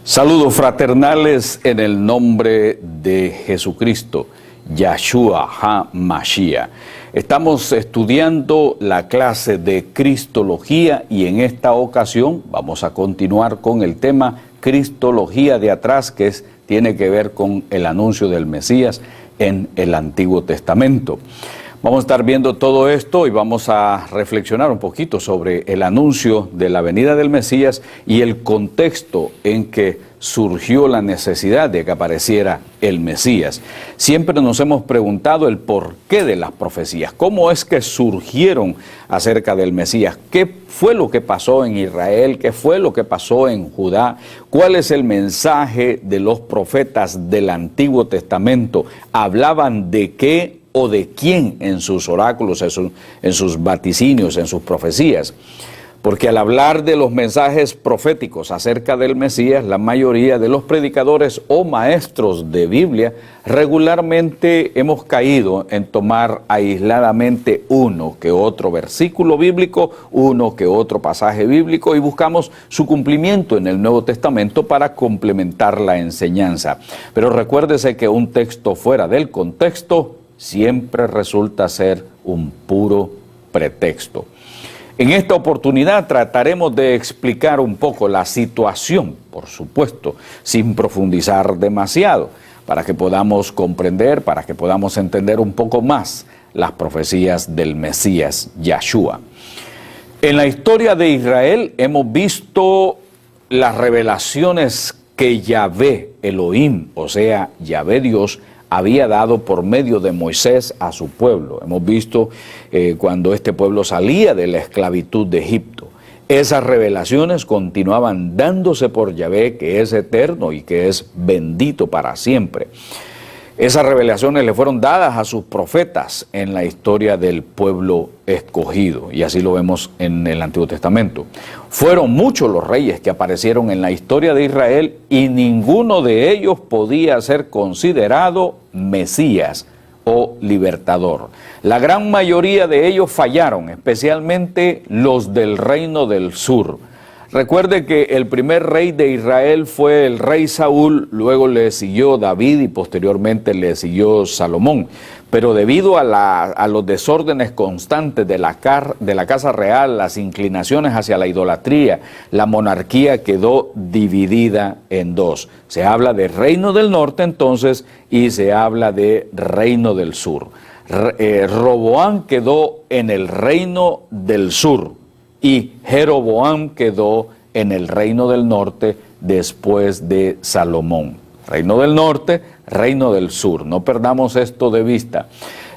Saludos fraternales en el nombre de Jesucristo, Yahshua HaMashiach. Estamos estudiando la clase de Cristología y en esta ocasión vamos a continuar con el tema Cristología de atrás, que tiene que ver con el anuncio del Mesías en el Antiguo Testamento. Vamos a estar viendo todo esto y vamos a reflexionar un poquito sobre el anuncio de la venida del Mesías y el contexto en que surgió la necesidad de que apareciera el Mesías. Siempre nos hemos preguntado el porqué de las profecías, cómo es que surgieron acerca del Mesías, qué fue lo que pasó en Israel, qué fue lo que pasó en Judá, cuál es el mensaje de los profetas del Antiguo Testamento, hablaban de qué o de quién en sus oráculos, en sus vaticinios, en sus profecías. Porque al hablar de los mensajes proféticos acerca del Mesías, la mayoría de los predicadores o maestros de Biblia regularmente hemos caído en tomar aisladamente uno que otro versículo bíblico, uno que otro pasaje bíblico y buscamos su cumplimiento en el Nuevo Testamento para complementar la enseñanza. Pero recuérdese que un texto fuera del contexto siempre resulta ser un puro pretexto. En esta oportunidad trataremos de explicar un poco la situación, por supuesto, sin profundizar demasiado, para que podamos comprender, para que podamos entender un poco más las profecías del Mesías Yahshua. En la historia de Israel hemos visto las revelaciones que Yahvé Elohim, o sea, Yahvé Dios, había dado por medio de Moisés a su pueblo. Hemos visto cuando este pueblo salía de la esclavitud de Egipto. Esas revelaciones continuaban dándose por Yahvé, que es eterno y que es bendito para siempre. Esas revelaciones le fueron dadas a sus profetas en la historia del pueblo escogido, y así lo vemos en el Antiguo Testamento. Fueron muchos los reyes que aparecieron en la historia de Israel y ninguno de ellos podía ser considerado Mesías o libertador. La gran mayoría de ellos fallaron, especialmente los del reino del sur. Recuerde que el primer rey de Israel fue el rey Saúl, luego le siguió David y posteriormente le siguió Salomón. Pero debido a los desórdenes constantes de la casa real, las inclinaciones hacia la idolatría, la monarquía quedó dividida en dos. Se habla de reino del norte entonces y se habla de reino del sur. Roboam quedó en el reino del sur y Jeroboam quedó en el reino del norte después de Salomón. Reino del norte, reino del sur. No perdamos esto de vista.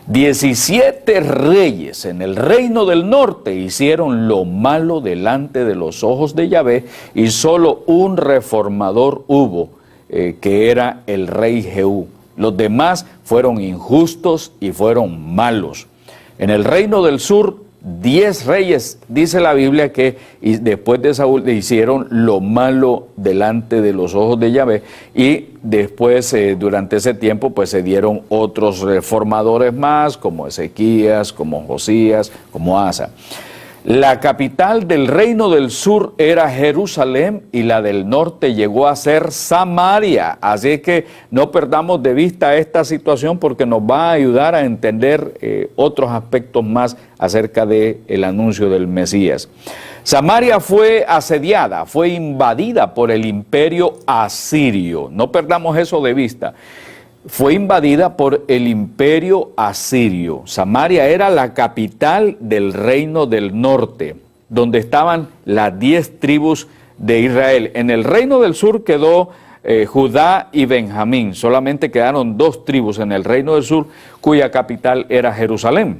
17 reyes en el reino del norte hicieron lo malo delante de los ojos de Yahvé y solo un reformador hubo, que era el rey Jehú. Los demás fueron injustos y fueron malos. En el reino del sur, 10 reyes, dice la Biblia, que después de Saúl le hicieron lo malo delante de los ojos de Yahvé y después durante ese tiempo pues se dieron otros reformadores más como Ezequías, como Josías, como Asa. La capital del reino del sur era Jerusalén y la del norte llegó a ser Samaria. Así que no perdamos de vista esta situación porque nos va a ayudar a entender otros aspectos más acerca del anuncio del Mesías. Samaria fue asediada, fue invadida por el imperio asirio. No perdamos eso de vista. Fue invadida por el imperio asirio. Samaria era la capital del reino del norte, donde estaban las 10 tribus de Israel. En el reino del sur quedó Judá y Benjamín. Solamente quedaron 2 tribus en el reino del sur, cuya capital era Jerusalén.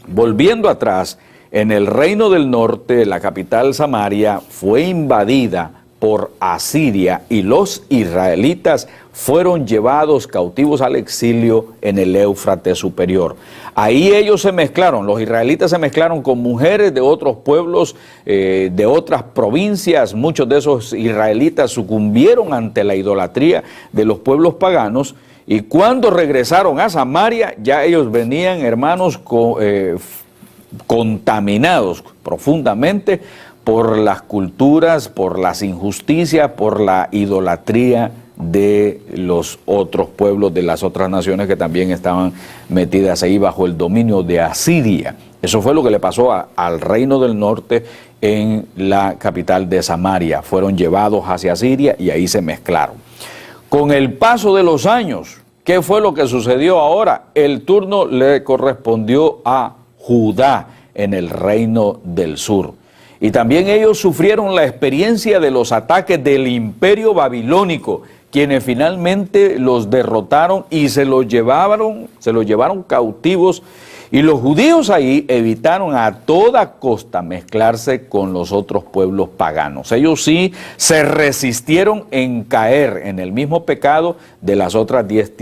Volviendo atrás, en el reino del norte, la capital Samaria fue invadida por Asiria y los israelitas fueron llevados cautivos al exilio en el Éufrates superior. Ahí ellos se mezclaron, los israelitas se mezclaron con mujeres de otros pueblos, de otras provincias. Muchos de esos israelitas sucumbieron ante la idolatría de los pueblos paganos, y cuando regresaron a Samaria, ya ellos venían, hermanos, contaminados profundamente por las culturas, por las injusticias, por la idolatría de los otros pueblos, de las otras naciones que también estaban metidas ahí bajo el dominio de Asiria. Eso fue lo que le pasó al reino del norte en la capital de Samaria. Fueron llevados hacia Asiria y ahí se mezclaron. Con el paso de los años, ¿qué fue lo que sucedió ahora? El turno le correspondió a Judá en el reino del sur. Y también ellos sufrieron la experiencia de los ataques del imperio babilónico, quienes finalmente los derrotaron y se los llevaron cautivos. Y los judíos ahí evitaron a toda costa mezclarse con los otros pueblos paganos. Ellos sí se resistieron en caer en el mismo pecado de las otras 10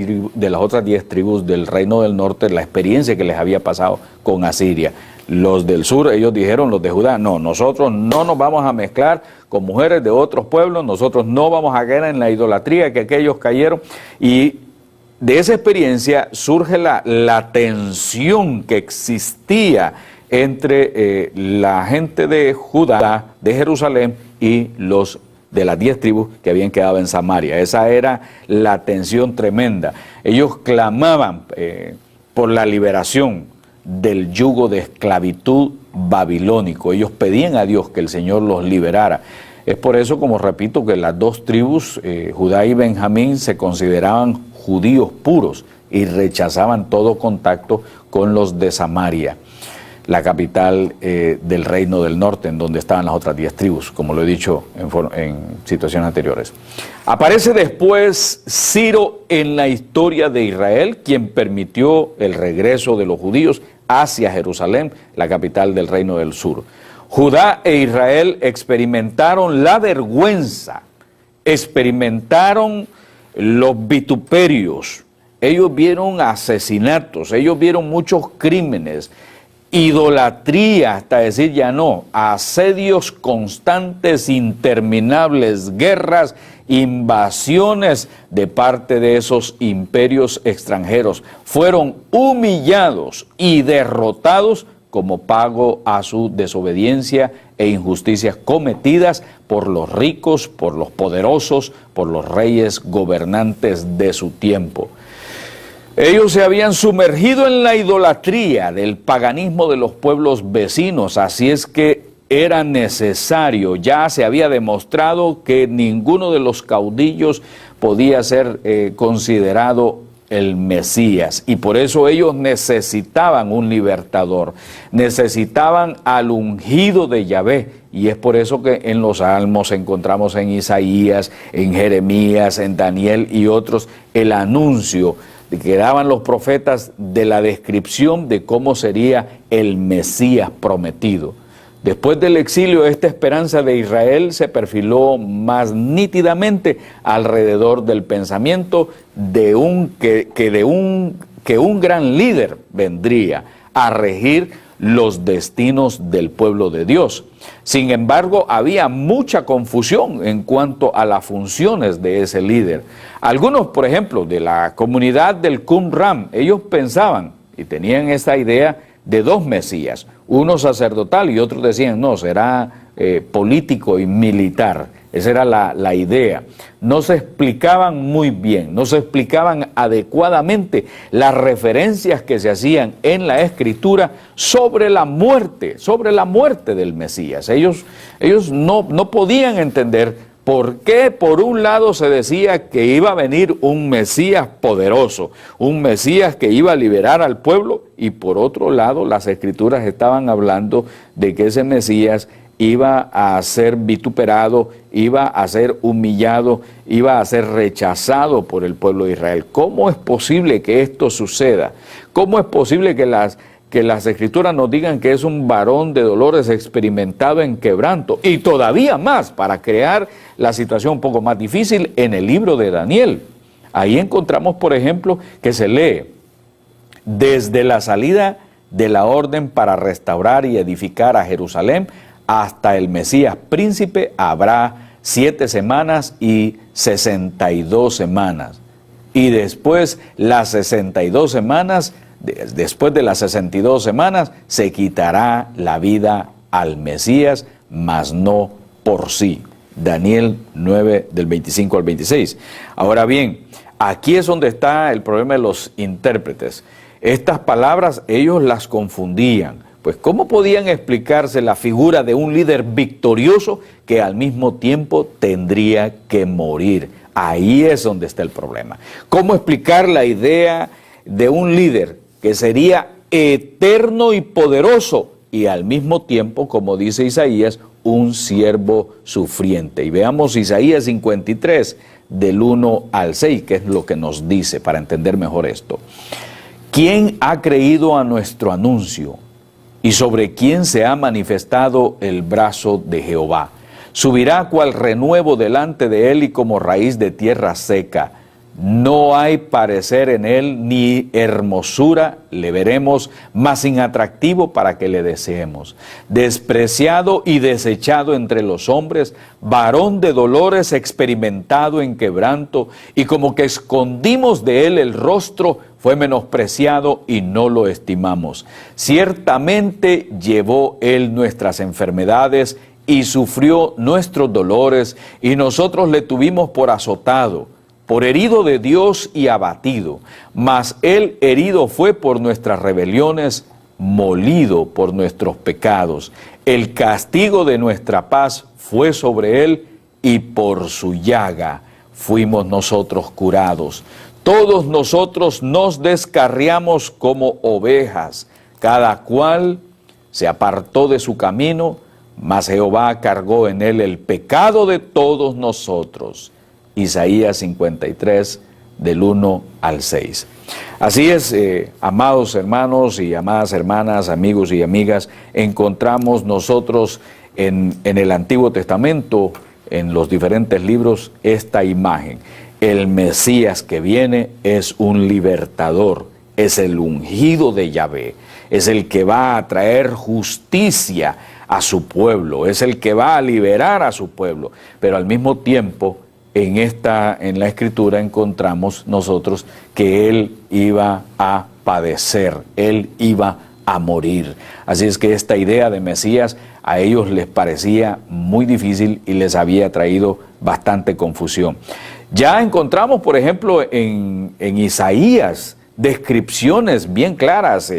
tribus del reino del norte, la experiencia que les había pasado con Asiria. Los del sur, ellos dijeron, los de Judá, no, nosotros no nos vamos a mezclar con mujeres de otros pueblos, nosotros no vamos a caer en la idolatría que aquellos cayeron. Y de esa experiencia surge la tensión que existía entre la gente de Judá, de Jerusalén, y los de las 10 tribus que habían quedado en Samaria. Esa era la tensión tremenda. Ellos clamaban por la liberación del yugo de esclavitud babilónico. Ellos pedían a Dios que el Señor los liberara. Es por eso, como repito, que las 2 tribus, Judá y Benjamín, se consideraban judíos puros y rechazaban todo contacto con los de Samaria, la capital del reino del norte, en donde estaban las otras 10 tribus, como lo he dicho en situaciones anteriores. Aparece después Ciro en la historia de Israel, quien permitió el regreso de los judíos hacia Jerusalén, la capital del reino del sur. Judá e Israel experimentaron la vergüenza, experimentaron los vituperios, ellos vieron asesinatos, ellos vieron muchos crímenes, idolatría, hasta decir ya no, asedios constantes, interminables, guerras, invasiones de parte de esos imperios extranjeros. Fueron humillados y derrotados como pago a su desobediencia e injusticias cometidas por los ricos, por los poderosos, por los reyes gobernantes de su tiempo. Ellos se habían sumergido en la idolatría del paganismo de los pueblos vecinos, así es que era necesario, ya se había demostrado que ninguno de los caudillos podía ser considerado el Mesías, y por eso ellos necesitaban un libertador, necesitaban al ungido de Yahvé, y es por eso que en los Salmos encontramos en Isaías, en Jeremías, en Daniel y otros el anuncio que daban los profetas de la descripción de cómo sería el Mesías prometido. Después del exilio, esta esperanza de Israel se perfiló más nítidamente alrededor del pensamiento de que un gran líder vendría a regir los destinos del pueblo de Dios. Sin embargo, había mucha confusión en cuanto a las funciones de ese líder. Algunos, por ejemplo, de la comunidad del Qumran, ellos pensaban y tenían esta idea de 2 Mesías, uno sacerdotal y otros decían, no, será político y militar. Esa era la idea. No se explicaban muy bien, no se explicaban adecuadamente las referencias que se hacían en la Escritura sobre la muerte del Mesías. Ellos no podían entender por qué por un lado se decía que iba a venir un Mesías poderoso, un Mesías que iba a liberar al pueblo, y por otro lado las Escrituras estaban hablando de que ese Mesías iba a ser vituperado, iba a ser humillado, iba a ser rechazado por el pueblo de Israel. ¿Cómo es posible que esto suceda? ¿Cómo es posible que que las Escrituras nos digan que es un varón de dolores experimentado en quebranto, y todavía más para crear la situación un poco más difícil en el libro de Daniel. Ahí encontramos, por ejemplo, que se lee: desde la salida de la orden para restaurar y edificar a Jerusalén hasta el Mesías príncipe habrá 7 semanas y 62 semanas. Y después las 62 semanas, después de las 62 semanas, se quitará la vida al Mesías, mas no por sí. Daniel 9, del 25 al 26. Ahora bien, aquí es donde está el problema de los intérpretes. Estas palabras ellos las confundían. Pues ¿cómo podían explicarse la figura de un líder victorioso que al mismo tiempo tendría que morir? Ahí es donde está el problema. ¿Cómo explicar la idea de un líder que sería eterno y poderoso y al mismo tiempo, como dice Isaías, un siervo sufriente? Y veamos Isaías 53, del 1 al 6, que es lo que nos dice para entender mejor esto. ¿Quién ha creído a nuestro anuncio? ¿Y sobre quién se ha manifestado el brazo de Jehová? Subirá cual renuevo delante de él y como raíz de tierra seca. No hay parecer en él ni hermosura le veremos, mas sin atractivo para que le deseemos. Despreciado y desechado entre los hombres, varón de dolores experimentado en quebranto, y como que escondimos de él el rostro, fue menospreciado y no lo estimamos. Ciertamente llevó él nuestras enfermedades y sufrió nuestros dolores, y nosotros le tuvimos por azotado, por herido de Dios y abatido. Mas él herido fue por nuestras rebeliones, molido por nuestros pecados. El castigo de nuestra paz fue sobre él, y por su llaga fuimos nosotros curados. Todos nosotros nos descarriamos como ovejas, cada cual se apartó de su camino, mas Jehová cargó en él el pecado de todos nosotros. Isaías 53, del 1 al 6. Así es, amados hermanos y amadas hermanas, amigos y amigas, encontramos nosotros en el Antiguo Testamento, en los diferentes libros, esta imagen. El Mesías que viene es un libertador, es el ungido de Yahvé, es el que va a traer justicia a su pueblo, es el que va a liberar a su pueblo, pero al mismo tiempo en la Escritura encontramos nosotros que Él iba a padecer, Él iba a morir. Así es que esta idea de Mesías a ellos les parecía muy difícil y les había traído bastante confusión. Ya encontramos, por ejemplo, en Isaías descripciones bien claras,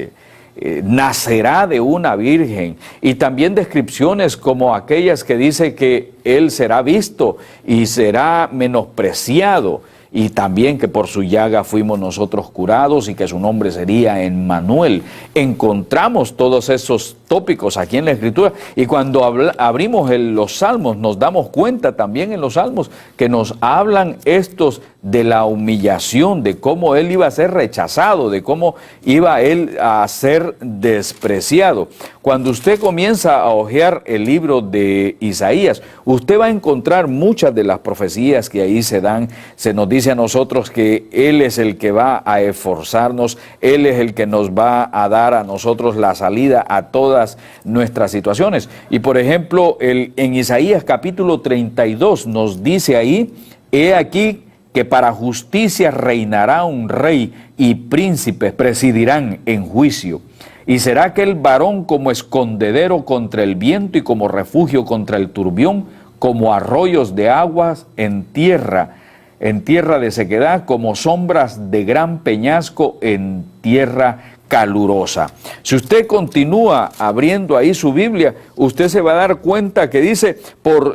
nacerá de una virgen, y también descripciones como aquellas que dice que él será visto y será menospreciado, y también que por su llaga fuimos nosotros curados y que su nombre sería Emmanuel. Encontramos todos esos tópicos aquí en la Escritura, y cuando abrimos los Salmos nos damos cuenta también en los Salmos que nos hablan estos de la humillación, de cómo él iba a ser rechazado, de cómo iba él a ser despreciado. Cuando usted comienza a hojear el libro de Isaías, usted va a encontrar muchas de las profecías que ahí se dan. Se nos dice a nosotros que Él es el que va a esforzarnos, Él es el que nos va a dar a nosotros la salida a todas nuestras situaciones. Y por ejemplo, en Isaías capítulo 32 nos dice ahí: he aquí que para justicia reinará un rey, y príncipes presidirán en juicio. Y será aquel varón como escondedero contra el viento y como refugio contra el turbión, como arroyos de aguas en tierra de sequedad, como sombras de gran peñasco en tierra calurosa. Si usted continúa abriendo ahí su Biblia, usted se va a dar cuenta que dice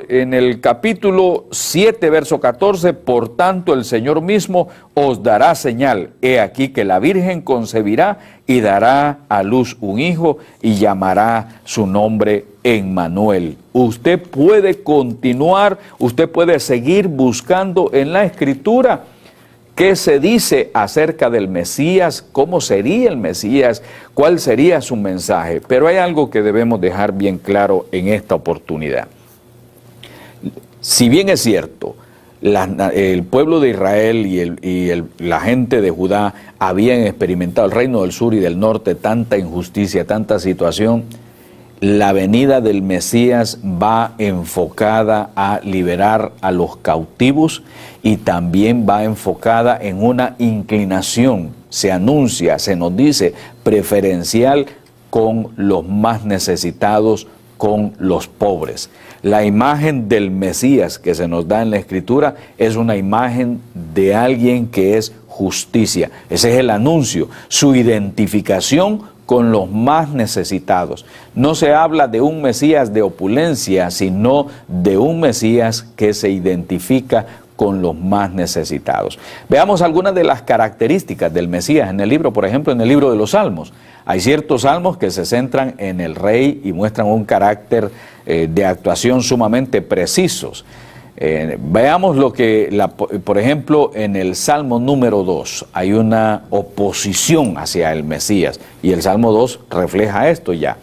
en el capítulo 7, verso 14, por tanto el Señor mismo os dará señal. He aquí que la Virgen concebirá y dará a luz un hijo y llamará su nombre Emmanuel. Usted puede continuar, usted puede seguir buscando en la Escritura ¿Qué se dice acerca del Mesías? ¿Cómo sería el Mesías? ¿Cuál sería su mensaje? Pero hay algo que debemos dejar bien claro en esta oportunidad. Si bien es cierto, el pueblo de Israel y la gente de Judá habían experimentado, el reino del sur y del norte, tanta injusticia, tanta situación, la venida del Mesías va enfocada a liberar a los cautivos y también va enfocada en una inclinación, se anuncia, se nos dice, preferencial con los más necesitados, con los pobres. La imagen del Mesías que se nos da en la Escritura es una imagen de alguien que es justicia. Ese es el anuncio, su identificación con los más necesitados. No se habla de un Mesías de opulencia, sino de un Mesías que se identifica con los más necesitados. Veamos algunas de las características del Mesías en el libro, por ejemplo, en el libro de los Salmos. Hay ciertos salmos que se centran en el rey y muestran un carácter de actuación sumamente precisos. Veamos lo que, por ejemplo, en el Salmo número 2 hay una oposición hacia el Mesías y el Salmo 2 refleja esto ya.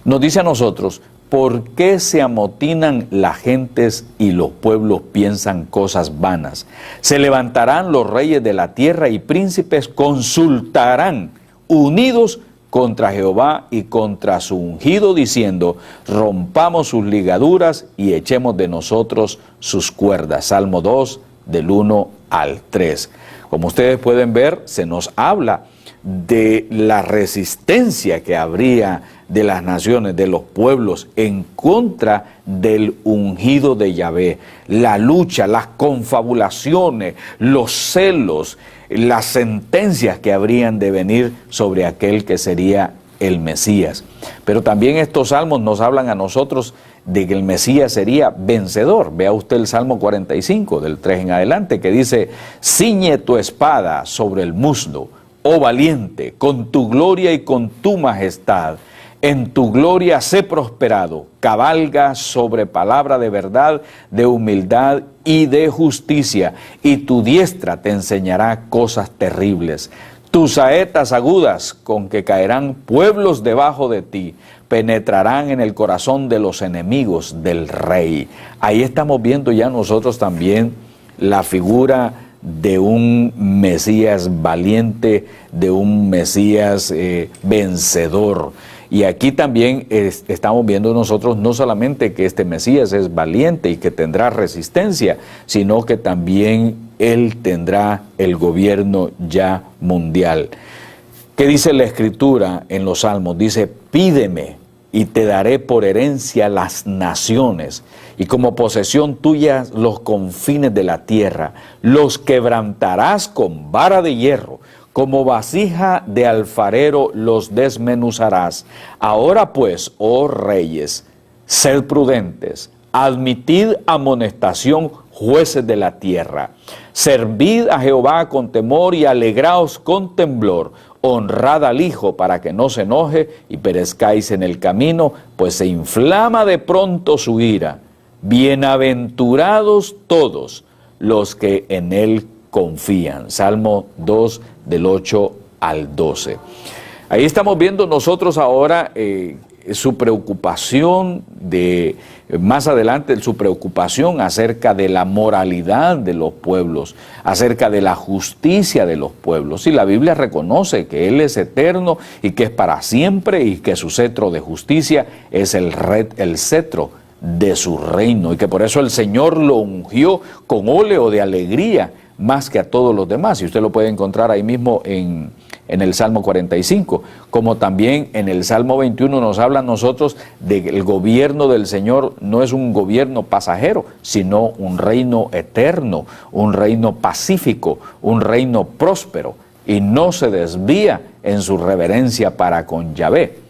Nos dice a nosotros, ¿por qué se amotinan las gentes y los pueblos piensan cosas vanas? Se levantarán los reyes de la tierra y príncipes consultarán unidos contra Jehová y contra su ungido, diciendo, rompamos sus ligaduras y echemos de nosotros sus cuerdas. Salmo 2, del 1 al 3. Como ustedes pueden ver, se nos habla de la resistencia que habría de las naciones, de los pueblos, en contra del ungido de Yahvé. La lucha, las confabulaciones, los celos, las sentencias que habrían de venir sobre aquel que sería el Mesías. Pero también estos salmos nos hablan a nosotros de que el Mesías sería vencedor. Vea usted el Salmo 45, del 3 en adelante, que dice, ciñe tu espada sobre el muslo, oh valiente, con tu gloria y con tu majestad. En tu gloria sé prosperado, cabalga sobre palabra de verdad, de humildad y de justicia, y tu diestra te enseñará cosas terribles. Tus saetas agudas con que caerán pueblos debajo de ti, penetrarán en el corazón de los enemigos del rey. Ahí estamos viendo ya nosotros también la figura de un Mesías valiente, de un Mesías vencedor. Y aquí también estamos viendo nosotros no solamente que este Mesías es valiente y que tendrá resistencia, sino que también él tendrá el gobierno ya mundial. ¿Qué dice la Escritura en los Salmos? Dice, pídeme y te daré por herencia las naciones, y como posesión tuya los confines de la tierra. Los quebrantarás con vara de hierro, como vasija de alfarero los desmenuzarás. Ahora pues, oh reyes, sed prudentes, admitid amonestación, jueces de la tierra. Servid a Jehová con temor y alegraos con temblor. Honrad al Hijo para que no se enoje y perezcáis en el camino, pues se inflama de pronto su ira. Bienaventurados todos los que en él confían. Salmo 2, del 8 al 12. Ahí estamos viendo nosotros ahora su preocupación más adelante, su preocupación acerca de la moralidad de los pueblos, acerca de la justicia de los pueblos. Y la Biblia reconoce que Él es eterno y que es para siempre y que su cetro de justicia es el cetro de su reino, y que por eso el Señor lo ungió con óleo de alegría más que a todos los demás. Y usted lo puede encontrar ahí mismo en el Salmo 45, como también en el Salmo 21 nos habla a nosotros de que el gobierno del Señor no es un gobierno pasajero, sino un reino eterno, un reino pacífico, un reino próspero, y no se desvía en su reverencia para con Yahvé.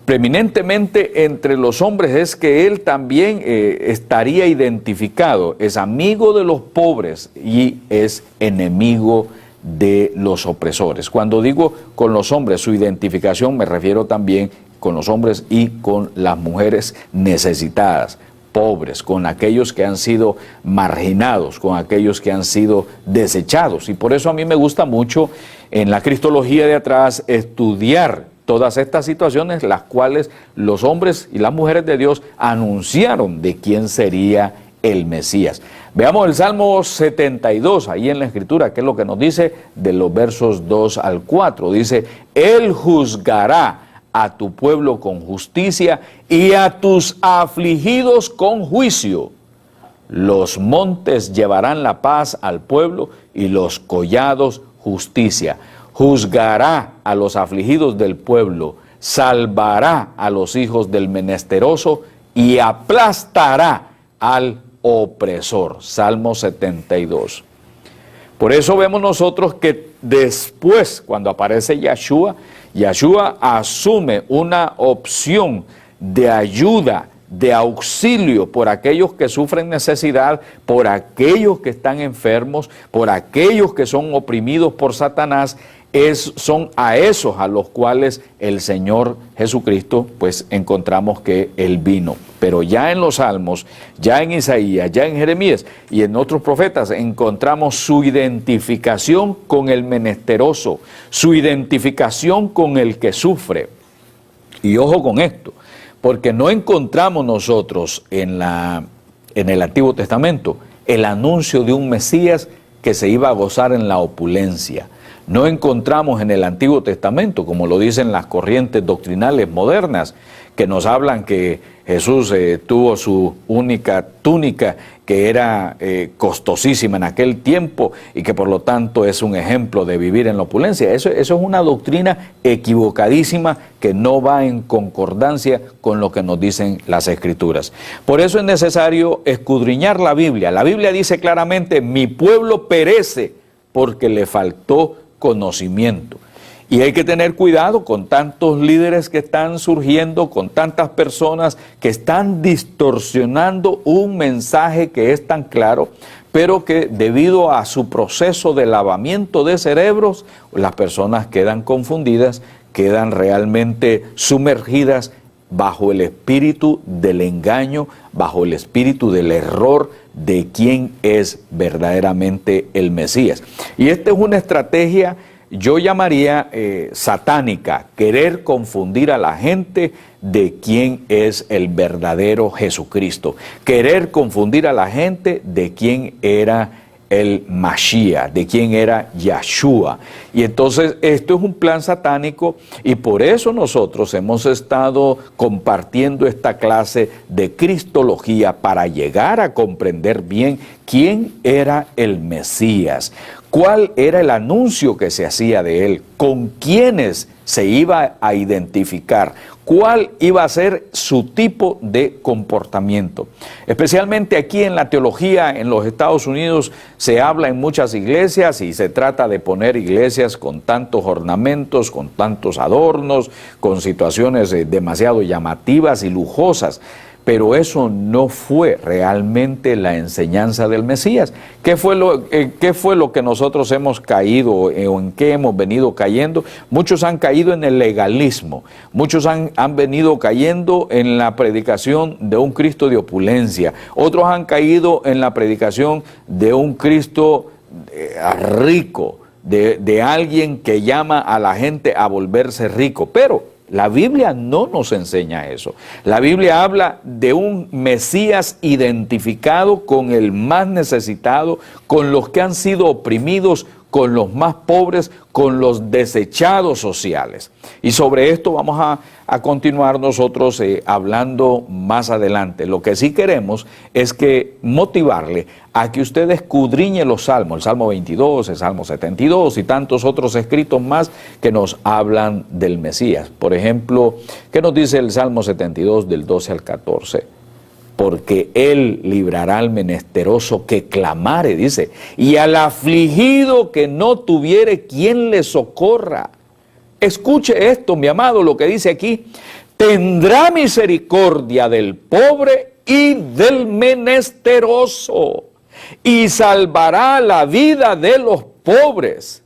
Preeminentemente entre los hombres es que él también estaría identificado, es amigo de los pobres y es enemigo de los opresores. Cuando digo con los hombres, su identificación, me refiero también con los hombres y con las mujeres necesitadas. pobres, con aquellos que han sido marginados, con aquellos que han sido desechados. Y por eso a mí me gusta mucho en la cristología de atrás estudiar todas estas situaciones, las cuales los hombres y las mujeres de Dios anunciaron de quién sería el Mesías. Veamos el Salmo 72, ahí en la Escritura, que es lo que nos dice de los versos 2 al 4. Dice, Él juzgará a tu pueblo con justicia y a tus afligidos con juicio. Los montes llevarán la paz al pueblo y los collados justicia. Juzgará a los afligidos del pueblo, salvará a los hijos del menesteroso y aplastará al opresor. Salmo 72. Por eso vemos nosotros que después, cuando aparece Yahshua, Yahshua asume una opción de ayuda, de auxilio por aquellos que sufren necesidad, por aquellos que están enfermos, por aquellos que son oprimidos por Satanás. Son a esos a los cuales el Señor Jesucristo, pues encontramos que Él vino. Pero ya en los Salmos, ya en Isaías, ya en Jeremías y en otros profetas encontramos su identificación con el menesteroso, su identificación con el que sufre. Y ojo con esto, porque no encontramos nosotros en el Antiguo Testamento el anuncio de un Mesías que se iba a gozar en la opulencia. No encontramos en el Antiguo Testamento, como lo dicen las corrientes doctrinales modernas, que nos hablan que Jesús tuvo su única túnica que era costosísima en aquel tiempo y que por lo tanto es un ejemplo de vivir en la opulencia. Eso es una doctrina equivocadísima que no va en concordancia con lo que nos dicen las Escrituras. Por eso es necesario escudriñar la Biblia. La Biblia dice claramente, mi pueblo perece porque le faltó conocimiento. Y hay que tener cuidado con tantos líderes que están surgiendo, con tantas personas que están distorsionando un mensaje que es tan claro, pero que debido a su proceso de lavamiento de cerebros, las personas quedan confundidas, quedan realmente sumergidas bajo el espíritu del engaño, bajo el espíritu del error de quién es verdaderamente el Mesías. Y esta es una estrategia, yo llamaría satánica, querer confundir a la gente de quién es el verdadero Jesucristo, querer confundir a la gente de quién era el Mashiach, de quién era Yahshua. Y entonces esto es un plan satánico y por eso nosotros hemos estado compartiendo esta clase de cristología para llegar a comprender bien quién era el Mesías, cuál era el anuncio que se hacía de él, con quiénes se iba a identificar, cuál iba a ser su tipo de comportamiento. Especialmente aquí en la teología en los Estados Unidos se habla en muchas iglesias y se trata de poner iglesias con tantos ornamentos, con tantos adornos, con situaciones demasiado llamativas y lujosas. Pero eso no fue realmente la enseñanza del Mesías. ¿Qué fue lo que nosotros hemos caído o en qué hemos venido cayendo? Muchos han caído en el legalismo, muchos han venido cayendo en la predicación de un Cristo de opulencia, otros han caído en la predicación de un Cristo rico, de alguien que llama a la gente a volverse rico, pero la Biblia no nos enseña eso. La Biblia habla de un Mesías identificado con el más necesitado, con los que han sido oprimidos, con los más pobres, con los desechados sociales. Y sobre esto vamos a continuar nosotros hablando más adelante. Lo que sí queremos es que motivarle a que usted escudriñe los salmos, el Salmo 22, el Salmo 72 y tantos otros escritos más que nos hablan del Mesías. Por ejemplo, ¿qué nos dice el Salmo 72 del 12 al 14? Porque Él librará al menesteroso que clamare, dice, y al afligido que no tuviere quien le socorra. Escuche esto, mi amado, lo que dice aquí. Tendrá misericordia del pobre y del menesteroso, y salvará la vida de los pobres.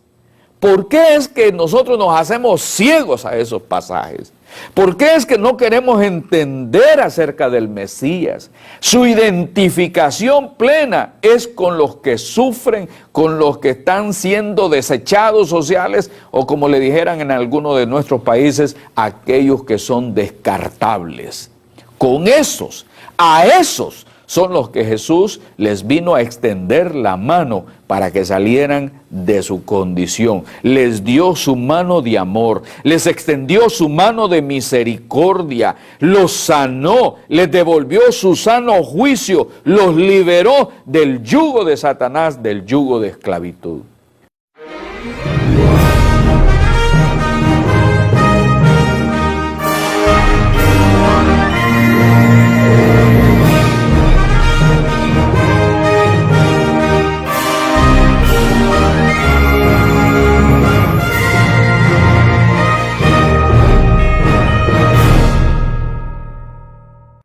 ¿Por qué es que nosotros nos hacemos ciegos a esos pasajes? ¿Por qué es que no queremos entender acerca del Mesías? Su identificación plena es con los que sufren, con los que están siendo desechados sociales, o como le dijeran en algunos de nuestros países, aquellos que son descartables. Con esos, a esos son los que Jesús les vino a extender la mano para que salieran de su condición. Les dio su mano de amor, les extendió su mano de misericordia, los sanó, les devolvió su sano juicio, los liberó del yugo de Satanás, del yugo de esclavitud.